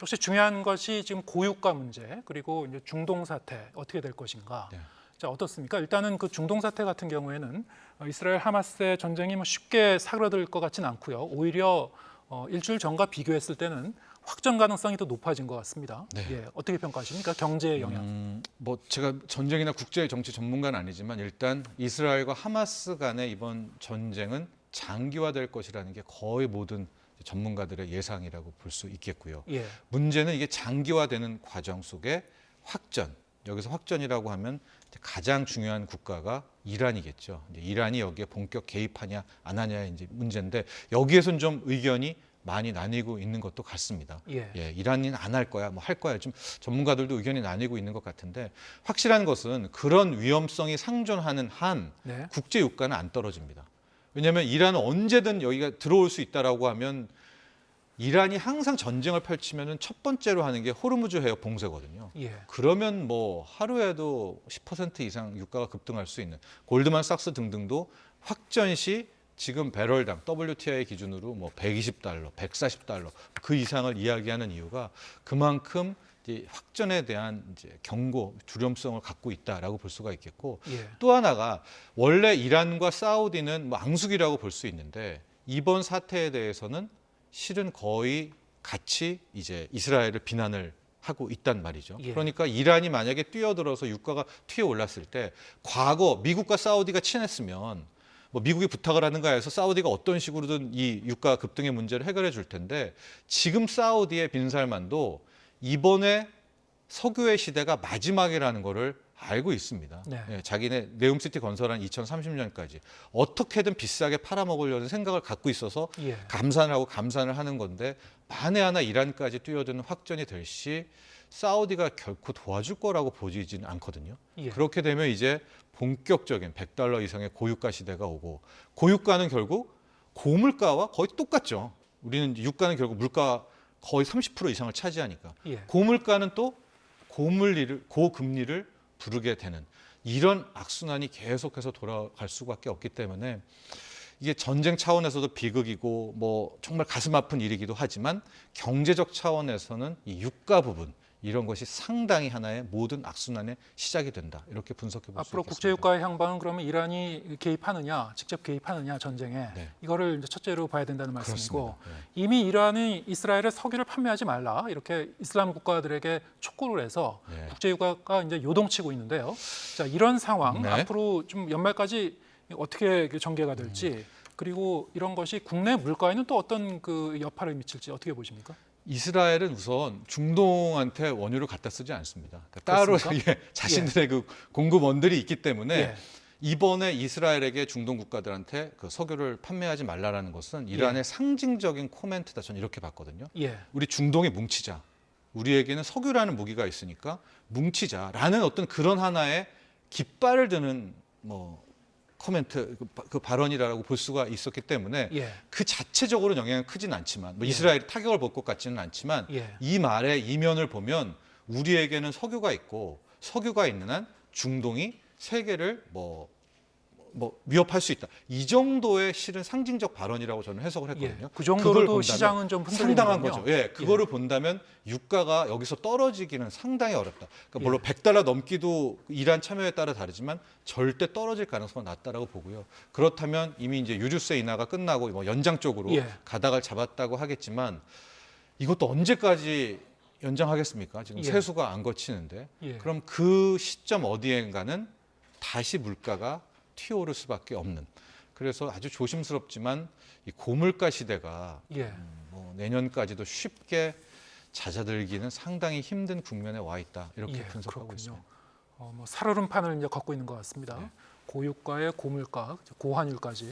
역시 중요한 것이 지금 고유가 문제 그리고 이제 중동 사태 어떻게 될 것인가. 네. 자, 어떻습니까? 일단은 그 중동 사태 같은 경우에는 이스라엘 하마스의 전쟁이 뭐 쉽게 사그라들 것 같지는 않고요. 오히려 일주일 전과 비교했을 때는 확전 가능성이 더 높아진 것 같습니다. 네. 예, 어떻게 평가하십니까? 경제의 영향. 뭐 제가 전쟁이나 국제 정치 전문가는 아니지만 일단 이스라엘과 하마스 간의 이번 전쟁은 장기화될 것이라는 게 거의 모든 전문가들의 예상이라고 볼 수 있겠고요. 예, 문제는 이게 장기화되는 과정 속에 확전, 여기서 확전이라고 하면 가장 중요한 국가가 이란이겠죠. 이제 이란이 여기에 본격 개입하냐 안 하냐의 이제 문제인데 여기에선 좀 의견이 많이 나뉘고 있는 것도 같습니다. 예, 이란은 안 할 거야, 뭐 할 거야. 좀 전문가들도 의견이 나뉘고 있는 것 같은데 확실한 것은 그런 위험성이 상존하는 한 네, 국제 유가는 안 떨어집니다. 왜냐하면 이란은 언제든 여기가 들어올 수 있다라고 하면 이란이 항상 전쟁을 펼치면은 첫 번째로 하는 게 호르무즈 해협 봉쇄거든요. 예, 그러면 뭐 하루에도 10% 이상 유가가 급등할 수 있는 골드만삭스 등등도 확전 시 지금 배럴당 WTI 기준으로 뭐 120달러, 140달러 그 이상을 이야기하는 이유가 그만큼 이제 확전에 대한 이제 경고, 두려움성을 갖고 있다라고 볼 수가 있겠고 예, 또 하나가 원래 이란과 사우디는 뭐 앙숙이라고 볼 수 있는데 이번 사태에 대해서는 실은 거의 같이 이제 이스라엘을 비난을 하고 있단 말이죠. 예. 그러니까 이란이 만약에 뛰어들어서 유가가 튀어 올랐을 때 과거 미국과 사우디가 친했으면 뭐 미국이 부탁을 하는가 해서 사우디가 어떤 식으로든 이 유가 급등의 문제를 해결해 줄 텐데 지금 사우디의 빈살만도 이번에 석유의 시대가 마지막이라는 거를 알고 있습니다. 네. 자기네 네움시티 건설한 2030년까지 어떻게든 비싸게 팔아먹으려는 생각을 갖고 있어서 예, 감산을 하는 건데 만에 하나 이란까지 뛰어드는 확전이 될 시 사우디가 결코 도와줄 거라고 보이지는 않거든요. 예. 그렇게 되면 이제 본격적인 100달러 이상의 고유가 시대가 오고 고유가는 결국 고물가와 거의 똑같죠. 우리는 유가는 결국 물가 거의 30% 이상을 차지하니까 예. 고물가는 또 고금리를 부르게 되는 이런 악순환이 계속해서 돌아갈 수밖에 없기 때문에 이게 전쟁 차원에서도 비극이고 뭐 정말 가슴 아픈 일이기도 하지만 경제적 차원에서는 이 유가 부분 이런 것이 상당히 하나의 모든 악순환의 시작이 된다. 이렇게 분석해 볼 수 있겠습니다. 앞으로 국제유가의 향방은 그러면 이란이 개입하느냐, 직접 개입하느냐 전쟁에 네. 이거를 이제 첫째로 봐야 된다는 말씀이고 그렇습니다. 네. 이미 이란이 이스라엘에 석유를 판매하지 말라 이렇게 이슬람 국가들에게 촉구를 해서 네. 국제유가가 이제 요동치고 있는데요. 자, 이런 상황 네. 앞으로 좀 연말까지 어떻게 전개가 될지 그리고 이런 것이 국내 물가에는 또 어떤 그 여파를 미칠지 어떻게 보십니까? 이스라엘은 우선 중동한테 원유를 갖다 쓰지 않습니다. 그러니까 따로 자신들의 그 공급원들이 있기 때문에 예. 이번에 이스라엘에게 중동 국가들한테 그 석유를 판매하지 말라라는 것은 이란의 상징적인 코멘트다. 저는 이렇게 봤거든요. 예. 우리 중동에 뭉치자. 우리에게는 석유라는 무기가 있으니까 뭉치자라는 어떤 그런 하나의 깃발을 드는 뭐 코멘트 그 발언이라고 볼 수가 있었기 때문에 예. 그 자체적으로 영향은 크진 않지만 뭐 예. 이스라엘이 타격을 볼 것 같지는 않지만 예. 이 말의 이면을 보면 우리에게는 석유가 있고 석유가 있는 한 중동이 세계를 뭐 위협할 수 있다. 이 정도의 실은 상징적 발언이라고 저는 해석을 했거든요. 예. 그 정도로도 시장은 좀 흔들리는 상당한 거군요. 거죠. 예, 그거를 본다면 유가가 여기서 떨어지기는 상당히 어렵다. 그러니까 물론 예. 100달러 넘기도 이란 참여에 따라 다르지만 절대 떨어질 가능성은 낮다라고 보고요. 그렇다면 이미 이제 유류세 인하가 끝나고 뭐 연장 쪽으로 예. 가닥을 잡았다고 하겠지만 이것도 언제까지 연장하겠습니까? 지금 예. 세수가 안 거치는데. 예. 그럼 그 시점 어디엔가는 다시 물가가 튀어오를 수밖에 없는. 그래서 아주 조심스럽지만 이 고물가 시대가 예. 뭐 내년까지도 쉽게 잦아들기는 상당히 힘든 국면에 와 있다. 이렇게 예, 분석하고 그렇군요. 있습니다. 뭐 살얼음판을 이제 걷고 있는 것 같습니다. 네. 고유가의 고물가, 고환율까지